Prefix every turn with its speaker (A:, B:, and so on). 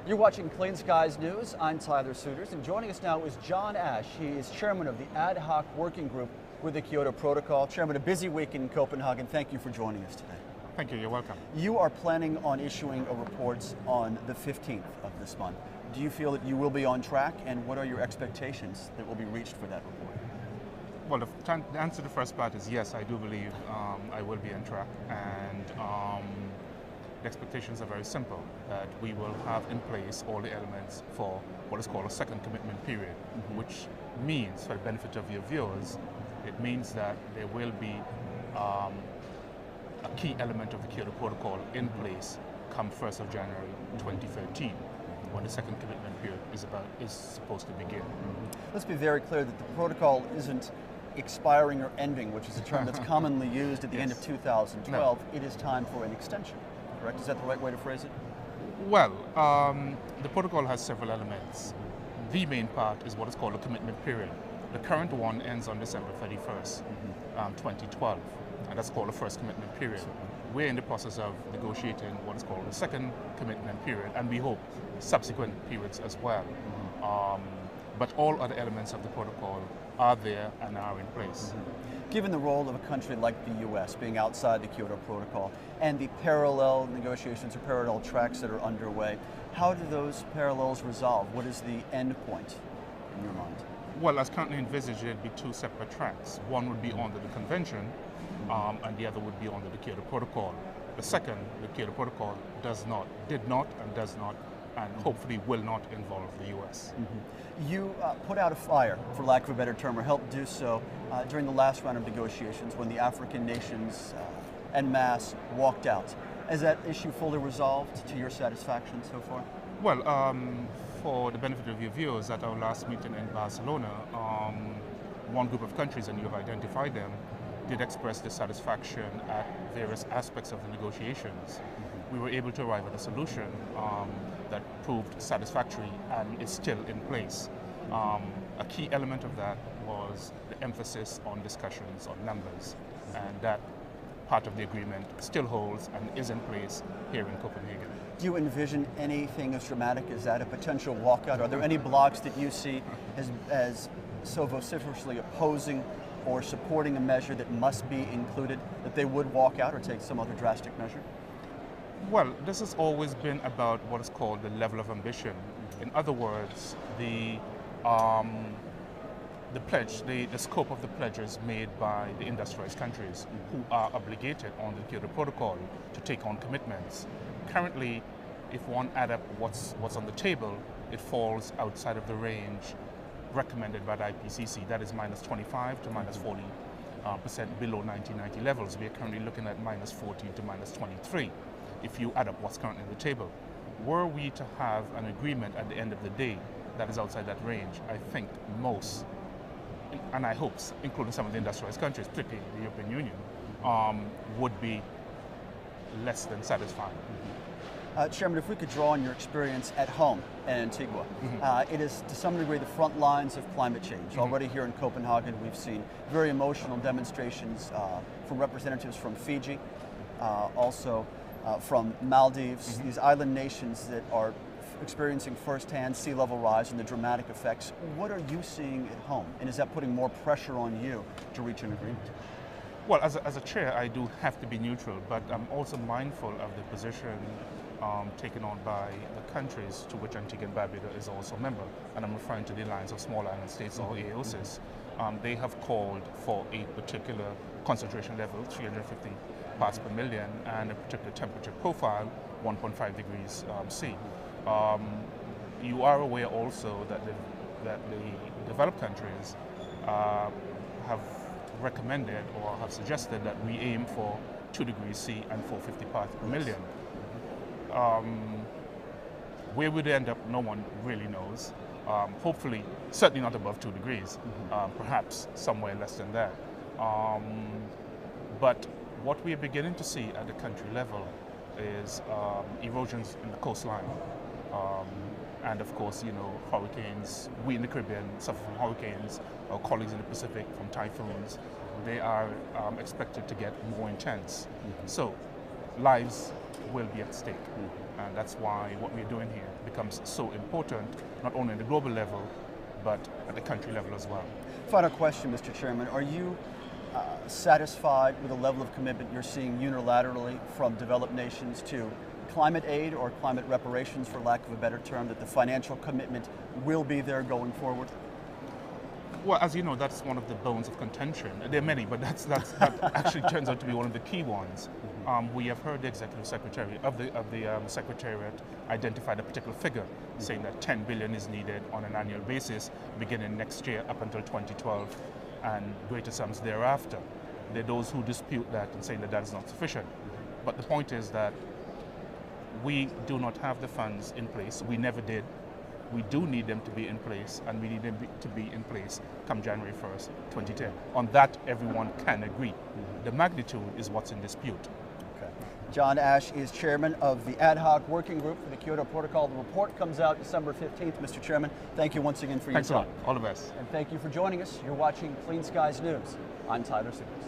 A: You're watching Clean Skies News. I'm Tyler Souters, and joining us now is John Ashe. He is chairman of the ad hoc working group with the Kyoto Protocol. Chairman, a busy week in Copenhagen. Thank you for joining us today.
B: Thank you, you're welcome.
A: You are planning on issuing a report on the 15th of this month. Do you feel that you will be on track, and what are your expectations that will be reached for that report?
B: Well, the answer to the first part is yes, I do believe I will be on track, and the expectations are very simple, that we will have in place all the elements for what is called a second commitment period, which means, for the benefit of your viewers, it means that there will be a key element of the Kyoto Protocol in place come 1st of January 2013, when the second commitment period is supposed to begin.
A: Let's be very clear that the protocol isn't expiring or ending, which is a term that's commonly used at the end of 2012. No. It is time for an extension, correct? Is that the right way to phrase it?
B: Well, the protocol has several elements. The main part is what is called a commitment period. The current one ends on December 31st, 2012, and that's called the first commitment period. We're in the process of negotiating what is called the second commitment period, and we hope subsequent periods as well. But all other elements of the protocol are there and are in place.
A: Given the role of a country like the US being outside the Kyoto Protocol and the parallel negotiations or parallel tracks that are underway, how do those parallels resolve? What is the end point in your mind?
B: Well, as currently envisaged, it'd be two separate tracks. One would be under the convention, and the other would be under the Kyoto Protocol. The second, the Kyoto Protocol, did not, and hopefully will not involve the US.
A: You put out a fire, for lack of a better term, or helped do so during the last round of negotiations when the African nations en masse walked out. Is that issue fully resolved to your satisfaction so far?
B: Well, for the benefit of your viewers, at our last meeting in Barcelona, one group of countries, and you have identified them, did express dissatisfaction at various aspects of the negotiations. We were able to arrive at a solution that proved satisfactory and is still in place. A key element of that was the emphasis on discussions on numbers, and that part of the agreement still holds and is in place here in Copenhagen.
A: Do you envision anything as dramatic as that, a potential walkout? Are there any blocs that you see as so vociferously opposing or supporting a measure that must be included, that they would walk out or take some other drastic measure?
B: Well, this has always been about what is called the level of ambition. In other words, the pledge, the scope of the pledges made by the industrialized countries who are obligated on the Kyoto Protocol to take on commitments. Currently, if one add up what's on the table, it falls outside of the range recommended by the IPCC. That is minus 25 to minus 40% below 1990 levels. We are currently looking at minus 14 to minus 23. If you add up what's currently on the table. Were we to have an agreement at the end of the day that is outside that range, I think most, and I hope, including some of the industrialized countries, particularly the European Union, would be less than satisfied.
A: Chairman, if we could draw on your experience at home in Antigua, it is to some degree the front lines of climate change. Already here in Copenhagen, we've seen very emotional demonstrations from representatives from Fiji, also from Maldives, these island nations that are experiencing firsthand sea level rise and the dramatic effects. What are you seeing at home? And is that putting more pressure on you to reach an agreement?
B: Well, as a chair, I do have to be neutral, but I'm also mindful of the position taken on by the countries to which Antigua and Barbuda is also a member, and I'm referring to the Alliance of Small Island States, or AOSIS. They have called for a particular concentration level, 350 parts per million, and a particular temperature profile, 1.5 degrees C. You are aware also that the developed countries have recommended or have suggested that we aim for 2 degrees C and 450 parts per million. Where would it end up, no one really knows. Hopefully, certainly not above 2 degrees, perhaps somewhere less than that. But what we are beginning to see at the country level is erosions in the coastline. And of course, you know, hurricanes. We in the Caribbean suffer from hurricanes. Our colleagues in the Pacific from typhoons. They are expected to get more intense. So lives will be at stake. And that's why what we're doing here becomes so important, not only at the global level, but at the country level as well.
A: Final question, Mr. Chairman. Are you satisfied with the level of commitment you're seeing unilaterally from developed nations to climate aid or climate reparations, for lack of a better term, that the financial commitment will be there going forward?
B: Well, as you know, that's one of the bones of contention. There are many, but that actually turns out to be one of the key ones. We have heard the Executive Secretary of the Secretariat identified a particular figure, saying that 10 billion is needed on an annual basis, beginning next year up until 2012, and greater sums thereafter. There are those who dispute that and say that that is not sufficient. But the point is that we do not have the funds in place. We never did. We do need them to be in place, and we need them to be in place come January 1st, 2010. On that, everyone can agree. The magnitude is what's in dispute.
A: Okay. John Ashe is chairman of the ad hoc working group for the Kyoto Protocol. The report comes out December 15th. Mr. Chairman, thank you once again for your time.
B: Thanks a lot. All the best.
A: And thank you for joining us. You're watching Clean Skies News. I'm Tyler Simmons.